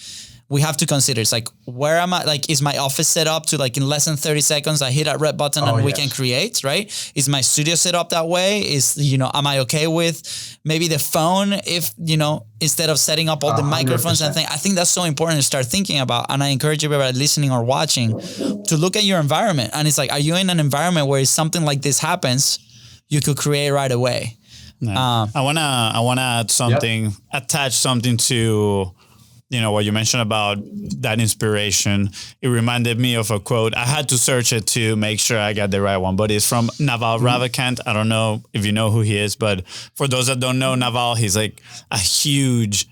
we have to consider. It's like, where am I? Like, is my office set up to like in less than 30 seconds, I hit that red button and we can create, right? Is my studio set up that way? Is, am I okay with maybe the phone if, instead of setting up all the microphones 100%. And things? I think that's so important to start thinking about. And I encourage everybody listening or watching to look at your environment. And it's like, are you in an environment where if something like this happens, you could create right away? Yeah. I wanna add something, attach something to what you mentioned about that inspiration. It reminded me of a quote. I had to search it to make sure I got the right one, but it's from Naval Ravikant. I don't know if you know who he is, but for those that don't know Naval, he's like a huge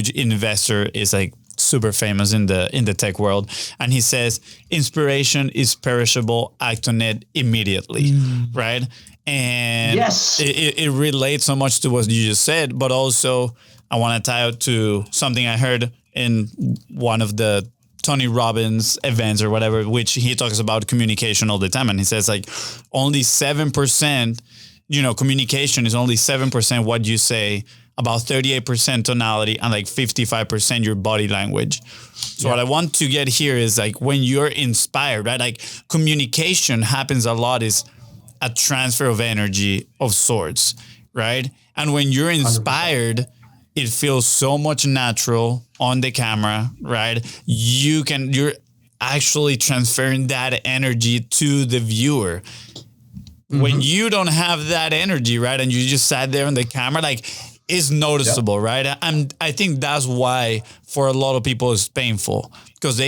investor. Is like super famous in the tech world. And he says, inspiration is perishable. Act on it immediately. Right. And it relates so much to what you just said, but also I want to tie out to something I heard in one of the Tony Robbins events or whatever, which he talks about communication all the time. And he says like only 7%, communication is only 7% what you say, about 38% tonality, and like 55% your body language. So what I want to get here is like when you're inspired, right? Like communication happens a lot is a transfer of energy of sorts, right? And when you're inspired, 100%. It feels so much natural on the camera, right? You're actually transferring that energy to the viewer. When you don't have that energy, right? And you just sat there on the camera, like it's noticeable, right? And I think that's why for a lot of people it's painful, because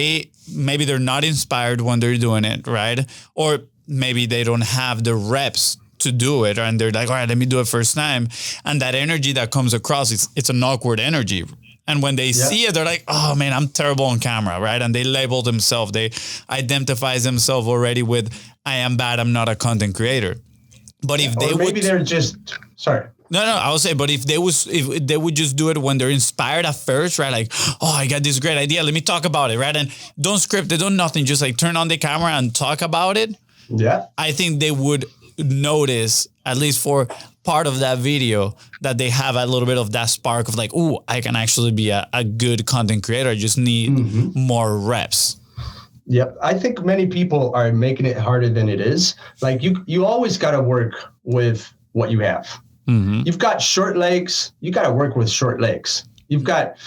maybe they're not inspired when they're doing it, right? Or maybe they don't have the reps to do it, and they're like, all right, let me do it first time. And that energy that comes across, it's an awkward energy. And when they see it, they're like, oh man, I'm terrible on camera, right? And they label themselves, they identify themselves already with, I am bad, I'm not a content creator. But if they maybe they're just, sorry. No, I would say, but if they would just do it when they're inspired at first, right? Like, oh, I got this great idea, let me talk about it, right? And don't script it, don't nothing, just like turn on the camera and talk about it. Yeah. I think they would notice, at least for part of that video, that they have a little bit of that spark of like, oh, I can actually be a good content creator. I just need more reps. Yep. I think many people are making it harder than it is. Like you always got to work with what you have. You've got short legs. You got to work with short legs. You've got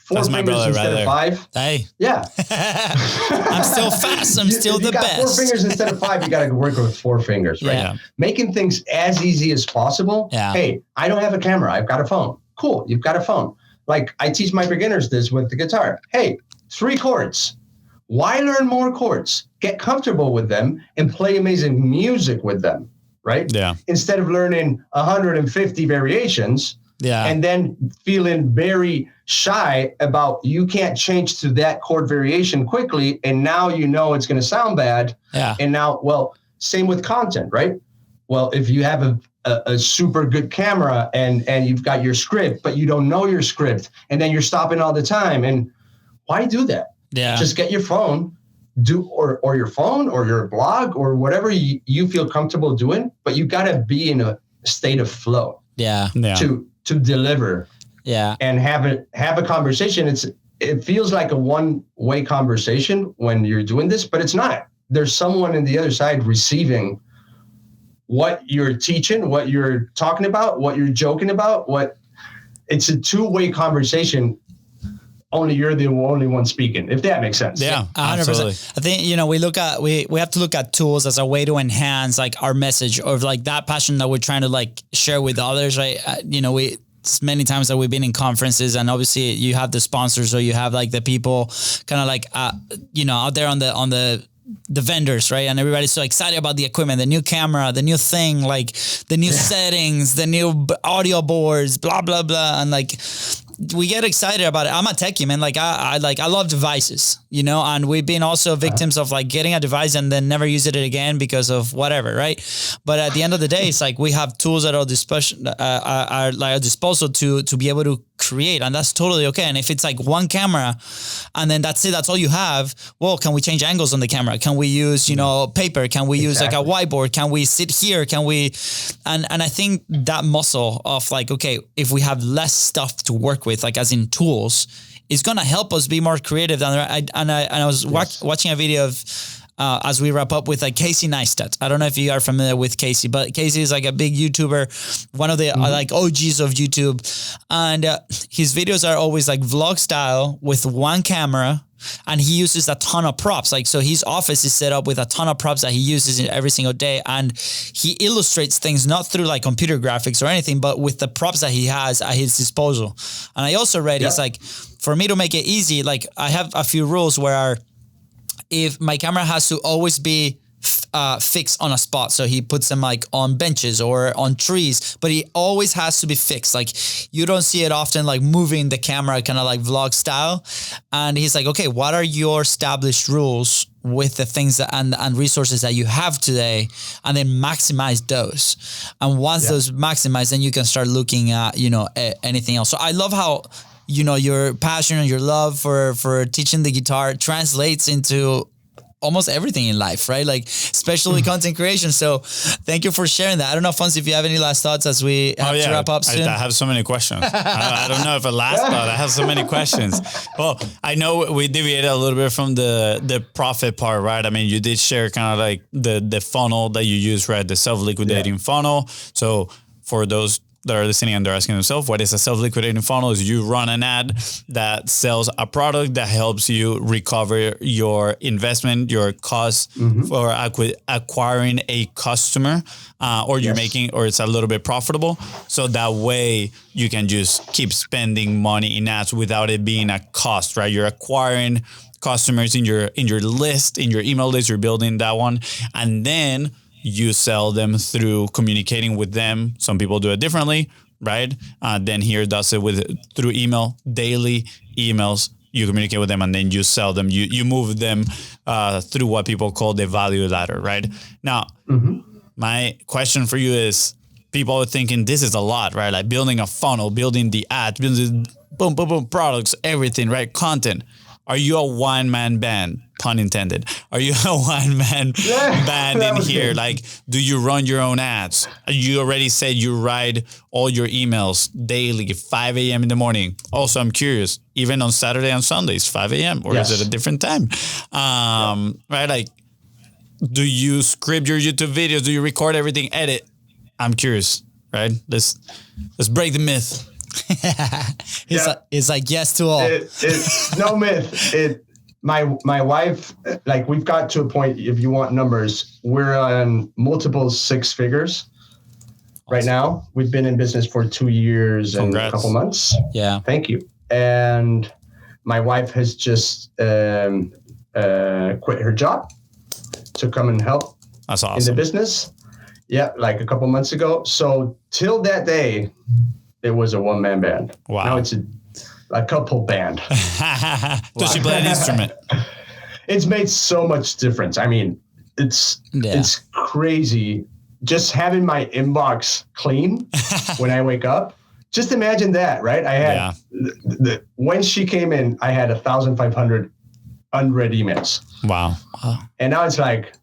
4 fingers instead of 5. Hey. Yeah. I'm still fast. I'm still the best. 4 fingers instead of 5. You got to work with 4 fingers, right? Yeah. Making things as easy as possible. Yeah. Hey, I don't have a camera. I've got a phone. Cool. You've got a phone. Like I teach my beginners this with the guitar. Hey, 3 chords. why learn more chords? Get comfortable with them and play amazing music with them, right? Yeah. Instead of learning 150 variations and then feeling very shy about you can't change to that chord variation quickly, and now you know it's going to sound bad. Yeah. And now, well, same with content, right? Well, if you have a super good camera and you've got your script, but you don't know your script, and then you're stopping all the time, and why do that? Yeah. Just get your phone, or your phone or your blog or whatever you feel comfortable doing, but you got to be in a state of flow. Yeah. To deliver. Yeah. And have a conversation. It feels like a one-way conversation when you're doing this, but it's not. There's someone on the other side receiving what you're teaching, what you're talking about, what you're joking about, it's a two-way conversation. Only you're the only one speaking, if that makes sense. Yeah, 100%. absolutely. I think, we have to look at tools as a way to enhance like our message or like that passion that we're trying to like share with others, right? It's many times that we've been in conferences, and obviously you have the sponsors or you have like the people kind of like, out there on the vendors, right? And everybody's so excited about the equipment, the new camera, the new thing, like the new settings, the new audio boards, blah, blah, blah. And like, we get excited about it. I'm a techie, man. Like I love devices, and we've been also victims of like getting a device and then never using it again because of whatever, right? But at the end of the day, it's like we have tools at our disposal to be able to create, and that's totally okay. And if it's like one camera and then that's it, that's all you have, well, can we change angles on the camera? Can we use, paper? Can we use like a whiteboard? Can we sit here? Can we, and I think that muscle of like, okay, if we have less stuff to work with, like as in tools, is going to help us be more creative. And I was watching a video of, as we wrap up with like Casey Neistat. I don't know if you are familiar with Casey, but Casey is like a big YouTuber, one of the like OGs of YouTube. And his videos are always like vlog style with one camera. And he uses a ton of props. Like, so his office is set up with a ton of props that he uses every single day. And he illustrates things not through like computer graphics or anything, but with the props that he has at his disposal. And I also read, it's like, for me to make it easy, like I have a few rules where if my camera has to always be fixed on a spot. So he puts them like on benches or on trees, but he always has to be fixed. Like you don't see it often, like moving the camera kind of like vlog style. And he's like, okay, what are your established rules with the things that and resources that you have today, and then maximize those. And once those maximize, then you can start looking at, anything else. So I love how, your passion and your love for teaching the guitar translates into almost everything in life, right? Like especially content creation. So thank you for sharing that. I don't know, Fons, if you have any last thoughts as we have to wrap up soon. I have so many questions. I don't know if a last thought. I have so many questions. Well, I know we deviated a little bit from the profit part, right? I mean, you did share kind of like the funnel that you use, right? The self-liquidating funnel. So for those that are listening and they're asking themselves, what is a self-liquidating funnel? Is you run an ad that sells a product that helps you recover your investment, your cost for acquiring a customer, or you're making, or it's a little bit profitable. So that way you can just keep spending money in ads without it being a cost, right? You're acquiring customers in your list, in your email list, you're building that one. And then you sell them through communicating with them. Some people do it differently, right? Then here does it through email, daily emails. You communicate with them and then you sell them. You move them through what people call the value ladder, right? Now, my question for you is, people are thinking this is a lot, right? Like building a funnel, building the ad, building boom, boom, boom, products, everything, right? Content. Are you a one-man band? Pun intended. Are you a one-man band in here? Like, do you run your own ads? You already said you write all your emails daily, 5 a.m. in the morning. Also, I'm curious, even on Saturday and Sundays, 5 a.m. or is it a different time? Right? Like, do you script your YouTube videos? Do you record everything, edit? I'm curious, right? Let's break the myth. It's like yes to all. It's no myth. My wife, like we've got to a point, if you want numbers, we're on multiple six figures right now. We've been in business for 2 years and a couple months. Yeah. Thank you. And my wife has just quit her job to come and help That's in the awesome. business. Yeah, like a couple months ago. So till that day, it was a one-man band. Wow. Now it's a couple band. Does she play an instrument? It's made so much difference. I mean, it's crazy just having my inbox clean when I wake up. Just imagine that, right? I had when she came in, I had 1,500 unread emails. Wow. And now it's like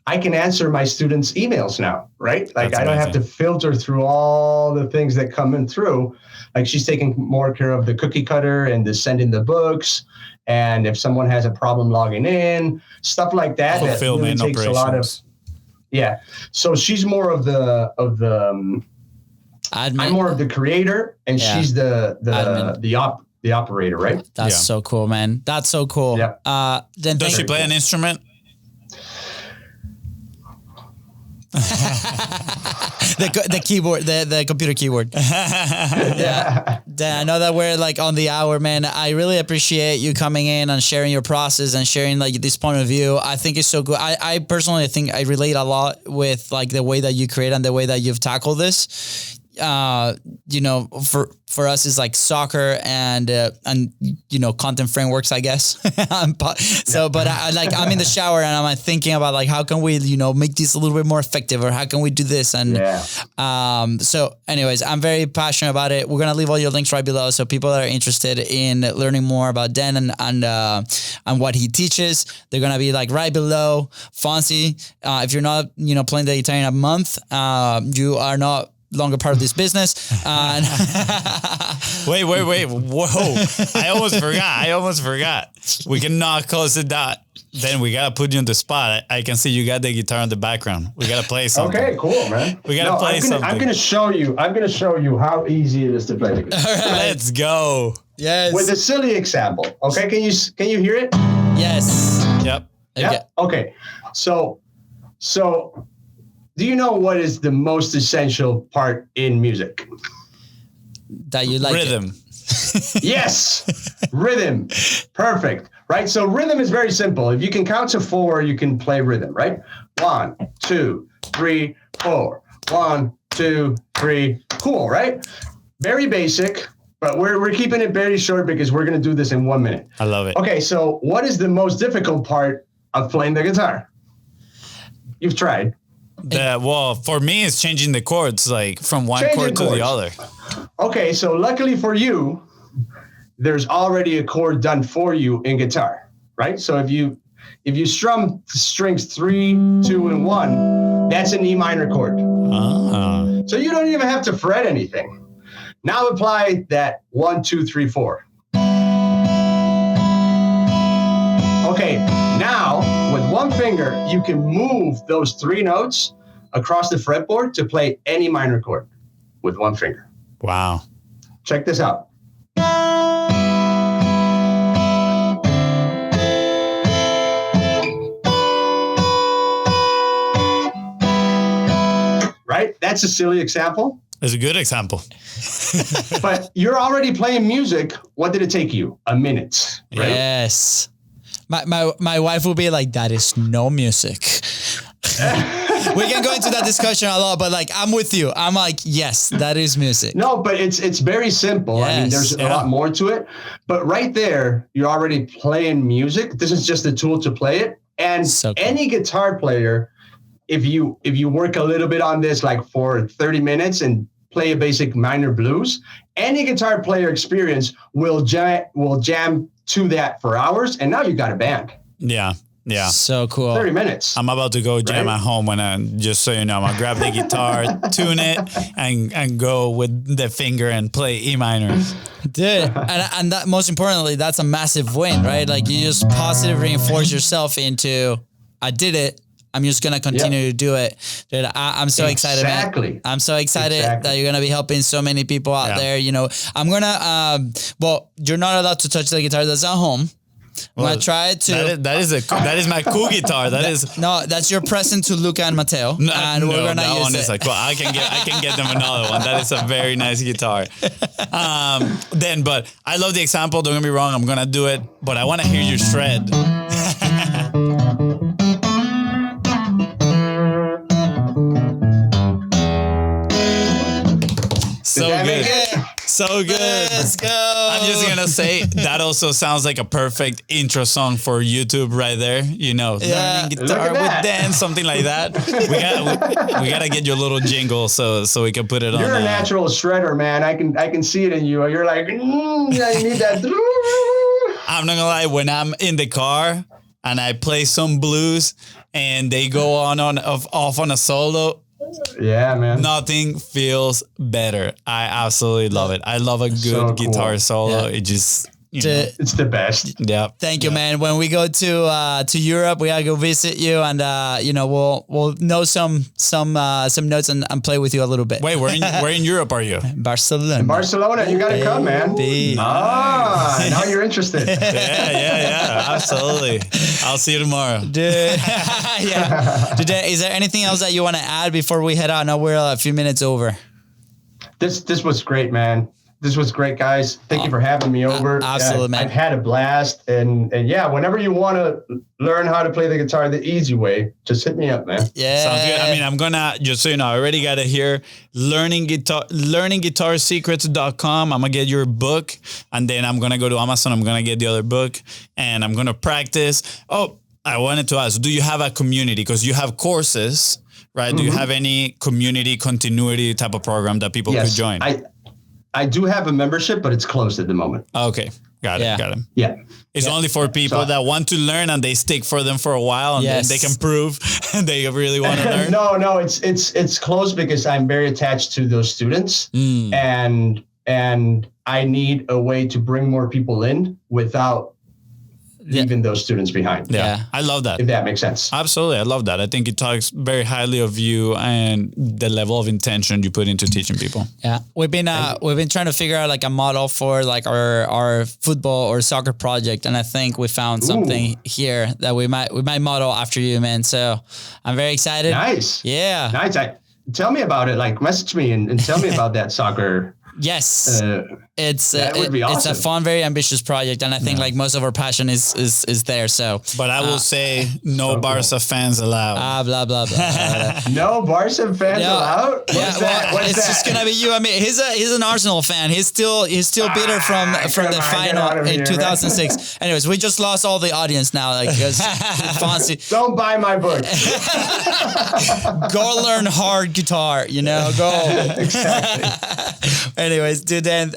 I can answer my students' emails now, right? Like That's I don't have to amazing. filter through all the things that come in through. Like she's taking more care of the cookie cutter and the sending the books. And if someone has a problem logging in, stuff like that, that really Fulfillment takes a lot of. operations. Yeah. So she's more of the I'm more of the creator, and she's the operator, right? That's so cool, man. That's so cool. Yeah. Then Does she play an instrument? the keyboard, the computer keyboard. Yeah. Dan, I know that we're like on the hour, man. I really appreciate you coming in and sharing your process and sharing like this point of view. I think it's so good. I personally think I relate a lot with like the way that you create and the way that you've tackled this. You know, for us it's like soccer and you know, content frameworks, I guess. But I'm in the shower and I'm thinking about like how can we, you know, make this a little bit more effective, or how can we do this? And so anyways, I'm very passionate about it. We're gonna leave all your links right below, so people that are interested in learning more about Den and what he teaches, they're gonna be like right below. Fonzie, if you're not, you know, playing the guitar in a month, you are not longer part of this business. Wait. Whoa. I almost forgot. We cannot close the dot. Then we got to put you on the spot. I can see you got the guitar in the background. We got to play something. Okay, cool, man. We got to play something. I'm gonna show you how easy it is to play the guitar. Let's go. Yes. With a silly example. Okay, can you hear it? Yes. Yep. Yeah. Okay. So do you know what is the most essential part in music? That you like Rhythm. Yes, rhythm. Perfect. Right. So rhythm is very simple. If you can count to 4, you can play rhythm. Right. 1, 2, 3, 4. 1, 2, 3. Cool. Right. Very basic, but we're keeping it very short because we're gonna do this in 1 minute. I love it. Okay. So what is the most difficult part of playing the guitar? You've tried. Well, for me, it's changing the chords, like from one chord to the other. Okay, so luckily for you, there's already a chord done for you in guitar, right? So if you strum strings 3, 2, and 1, that's an E minor chord. So you don't even have to fret anything. Now apply that 1, 2, 3, 4. Okay, now with one finger, you can move those 3 notes across the fretboard to play any minor chord with one finger. Wow. Check this out. Right? That's a silly example. It's a good example. But you're already playing music. What did it take you? A minute, right? Yes. My wife will be like, that is no music. We can go into that discussion a lot, but like, I'm with you. I'm like, yes, that is music. No, but it's very simple. Yes, I mean, there's a lot more to it. But right there, you're already playing music. This is just a tool to play it. And So cool. any guitar player, if you work a little bit on this, like for 30 minutes and play a basic minor blues, any guitar player experience will jam to that for hours. And now you got a band. Yeah. Yeah. So cool. 30 minutes. I'm about to go jam Right? at home just so you know, I'm gonna grab the guitar, tune it, and go with the finger and play E minors. Dude, and that, most importantly, that's a massive win, right? Like you just positively reinforce yourself into, I did it. I'm just going to continue to do it. Dude, I'm so excited, man. I'm so excited that you're going to be helping so many people out there. You know, I'm going to, well, you're not allowed to touch the guitar that's at home. I'm gonna try to. That is my cool guitar. No, that's your present to Luca and Mateo. No, and we're gonna that use one it. is like, well, I can get them another one. That is a very nice guitar. But I love the example. Don't get me wrong. I'm gonna do it, but I want to hear you shred So that good. make it? So good. Let's go. I'm just gonna say that also sounds like a perfect intro song for YouTube right there. You know, Yeah. learning Look guitar at with that. Dan, something like that. We gotta get your little jingle so we can put it on. You're a natural shredder, man. I can see it in you. You're like, I need that. I'm not gonna lie. When I'm in the car and I play some blues and they go off on a solo, Yeah, man. nothing feels better. I absolutely love it. I love a good So cool. guitar solo. Yeah. It just, you To- know, It's the best. yeah. Thank you, man. When we go to Europe, we gotta go visit you, and we'll know some notes and play with you a little bit. Wait, where in Europe are you? Barcelona. Barcelona, you gotta come, man. Baby. Now you're interested. Yeah, absolutely. I'll see you tomorrow. Dude, yeah. Today, is there anything else that you want to add before we head out? No, we're a few minutes over. This was great, man. This was great, guys. Thank you for having me over. Absolutely, man. I've had a blast, and yeah, whenever you want to learn how to play the guitar the easy way, just hit me up, man. Yeah. Sounds good. I mean, I'm gonna, just so you know, I already got it here. learningguitarsecrets.com. I'm gonna get your book, and then I'm gonna go to Amazon. I'm gonna get the other book, and I'm gonna practice. Oh, I wanted to ask, do you have a community? Because you have courses, right? Do you have any community continuity type of program that people could join? I do have a membership, but it's closed at the moment. Okay. Got Yeah. it. Got it. Yeah. It's only for people that want to learn and they stick for them for a while and then they can prove they really want to learn. No, it's closed because I'm very attached to those students, and I need a way to bring more people in without leaving those students behind. Yeah. I love that. If that makes sense. Absolutely. I love that. I think it talks very highly of you and the level of intention you put into teaching people. Yeah, we've been trying to figure out like a model for like our football or soccer project, and I think we found something here that we might model after you, man. So I'm very excited. Nice. Yeah. Nice. Tell me about it. Like, message me and tell me about that soccer. Yes. It's that would be it's a awesome. fun, very ambitious project, and I think like most of our passion is there. So, But I will say no Barca fans allowed. blah blah blah. No Barca fans allowed? Yeah, it's just gonna be you. I mean, he's an Arsenal fan. He's still bitter from the final in 2006. Anyways, we just lost all the audience now, like because Fonzie. Don't buy my book. Go learn hard guitar. Go. Exactly. Anyways, dude, Dan,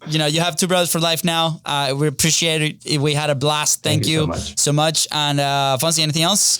you have Two Brothers for Life now. We appreciate it. We had a blast. Thank you so much. so much. And Fonzie, anything else?